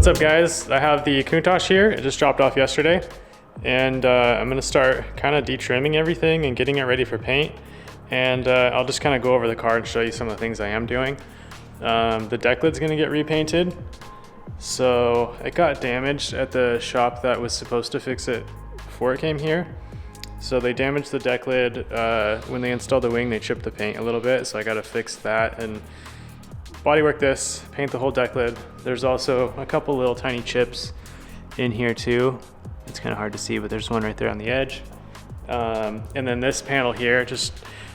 What's up guys? I have the Countach here. It just dropped off yesterday. And I'm gonna start kind of de-trimming everything and getting it ready for paint. And I'll just kind of go over the car and show you some of the things I am doing. The deck lid's gonna get repainted. So it got damaged at the shop that was supposed to fix it before it came here. So they damaged the deck lid. When they installed the wing, they chipped the paint a little bit. So I gotta fix that and bodywork this, paint the whole deck lid. There's also a couple little tiny chips in here too. It's kind of hard to see, but there's one right there on the edge. And then this panel here just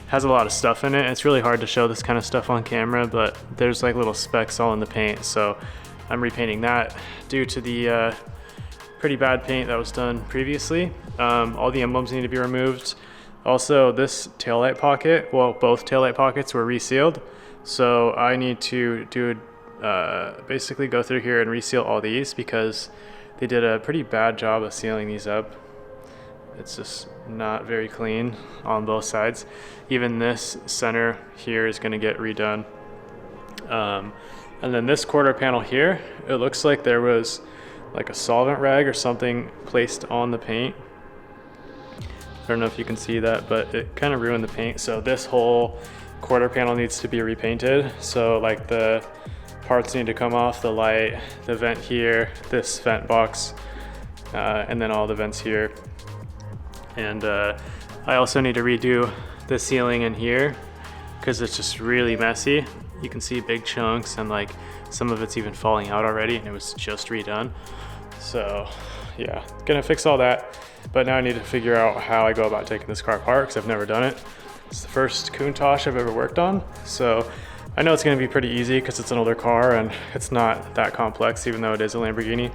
has a lot of stuff in it. It's really hard to show this kind of stuff on camera, but there's like little specks all in the paint. So I'm repainting that due to the pretty bad paint that was done previously. All the emblems need to be removed. Also this taillight pocket, well, both taillight pockets were resealed. So I need to do basically go through here and reseal all these because they did a pretty bad job of sealing these up. It's just not very clean on both sides. Even this center here is going to get redone. And then this quarter panel here, it looks like there was like a solvent rag or something placed on the paint. I don't know if you can see that, but it kind of ruined the paint. So this whole quarter panel needs to be repainted. So like the parts need to come off, the light, the vent here, this vent box, and then all the vents here. And I also need to redo the ceiling in here because it's just really messy. You can see big chunks and like some of it's even falling out already and it was just redone. So yeah, gonna fix all that. But now I need to figure out how I go about taking this car apart because I've never done it. It's the first Countach I've ever worked on. So I know it's gonna be pretty easy because it's an older car and it's not that complex even though it is a Lamborghini.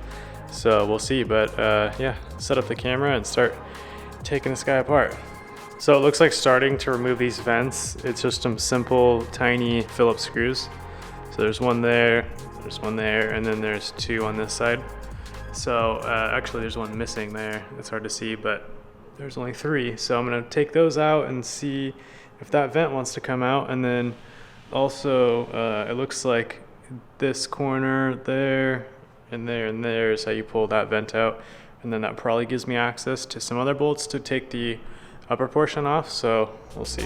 So we'll see, but yeah, set up the camera and start taking this guy apart. So it looks like starting to remove these vents, it's just some simple tiny Phillips screws. So there's one there, and then there's two on this side. So actually there's one missing there. It's hard to see, but there's only three. So I'm gonna take those out and see if that vent wants to come out. And then also it looks like this corner there and there and there is how you pull that vent out. And then that probably gives me access to some other bolts to take the upper portion off, so we'll see.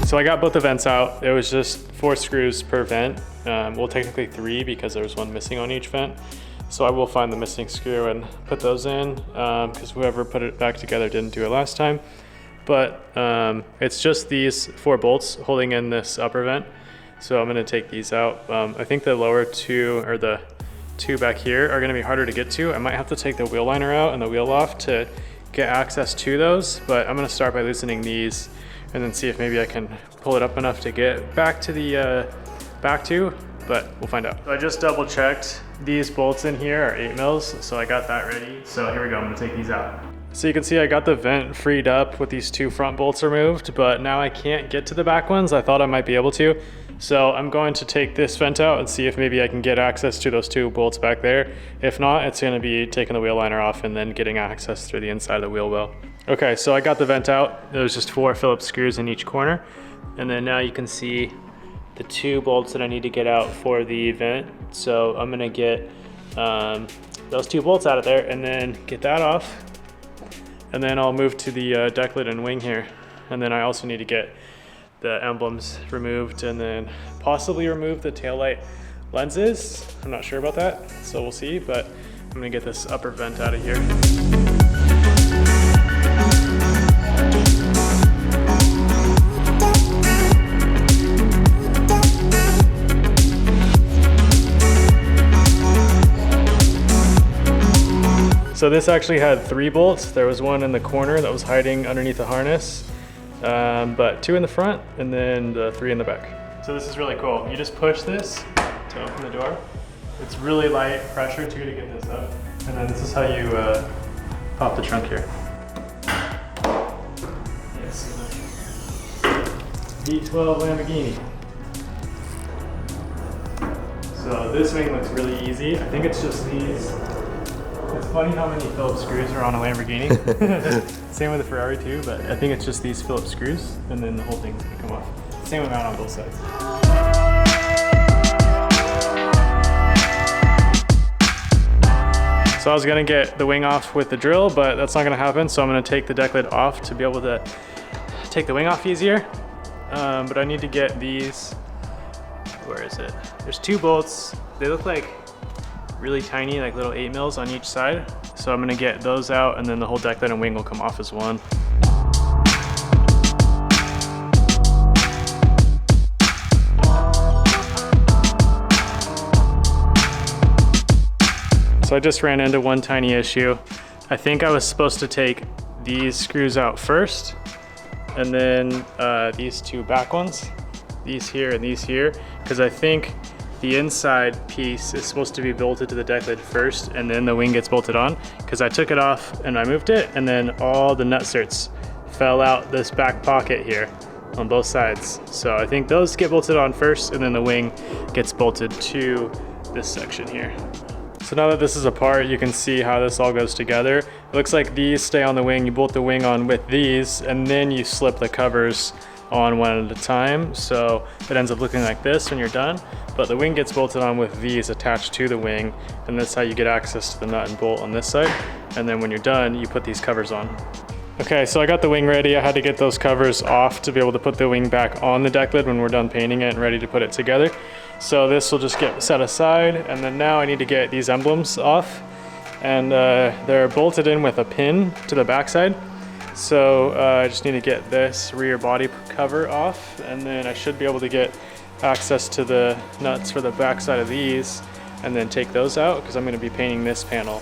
So I got both the vents out. It was just 4 screws per vent. Well, technically 3 because there was one missing on each vent. So I will find the missing screw and put those in because whoever put it back together didn't do it last time. But it's just these 4 bolts holding in this upper vent. So I'm gonna take these out. I think the lower 2 or the 2 back here are gonna be harder to get to. I might have to take the wheel liner out and the wheel off to get access to those, but I'm gonna start by loosening these and then see if maybe I can pull it up enough to get back to the back to, but we'll find out. So I just double checked. These bolts in here are 8 mils, so I got that ready. So here we go, I'm gonna take these out. So you can see I got the vent freed up with these 2 front bolts removed, but now I can't get to the back ones. I thought I might be able to. So I'm going to take this vent out and see if maybe I can get access to those 2 bolts back there. If not, it's gonna be taking the wheel liner off and then getting access through the inside of the wheel well. Okay, so I got the vent out. There was just 4 Phillips screws in each corner. And then now you can see the 2 bolts that I need to get out for the vent. So I'm gonna get those 2 bolts out of there and then get that off. And then I'll move to the deck lid and wing here. And then I also need to get the emblems removed and then possibly remove the taillight lenses. I'm not sure about that, so we'll see, but I'm gonna get this upper vent out of here. So this actually had 3 bolts. There was one in the corner that was hiding underneath the harness. But 2 in the front and then the 3 in the back. So this is really cool. You just push this to open the door. It's really light pressure too to get this up. And then this is how you pop the trunk here. Yes. V12 Lamborghini. So this wing looks really easy. I think it's just these. It's funny how many Phillips screws are on a Lamborghini. Same with the Ferrari too, but I think it's just these Phillips screws and then the whole thing's gonna come off. Same amount on both sides. So I was gonna get the wing off with the drill, but that's not gonna happen. So I'm gonna take the deck lid off to be able to take the wing off easier. But I need to get these, where is it? There's 2 bolts. They look like really tiny, like little 8 mils on each side. So I'm gonna get those out, and then the whole deck lid and wing will come off as one. So I just ran into one tiny issue. I think I was supposed to take these screws out first, and then these 2 back ones, these here and these here, because I think the inside piece is supposed to be bolted to the deck lid first, and then the wing gets bolted on, because I took it off and I moved it, and then all the nut certs fell out this back pocket here on both sides. So I think those get bolted on first, and then the wing gets bolted to this section here. So now that this is apart, you can see how this all goes together. It looks like these stay on the wing. You bolt the wing on with these, and then you slip the covers on one at a time. So it ends up looking like this when you're done. But the wing gets bolted on with these attached to the wing, and that's how you get access to the nut and bolt on this side. And then when you're done, you put these covers on. Okay, so I got the wing ready. I had to get those covers off to be able to put the wing back on the deck lid when we're done painting it and ready to put it together. So this will just get set aside, and then now I need to get these emblems off, and they're bolted in with a pin to the backside. So I just need to get this rear body cover off, and then I should be able to get access to the nuts for the backside of these, and then take those out because I'm going to be painting this panel.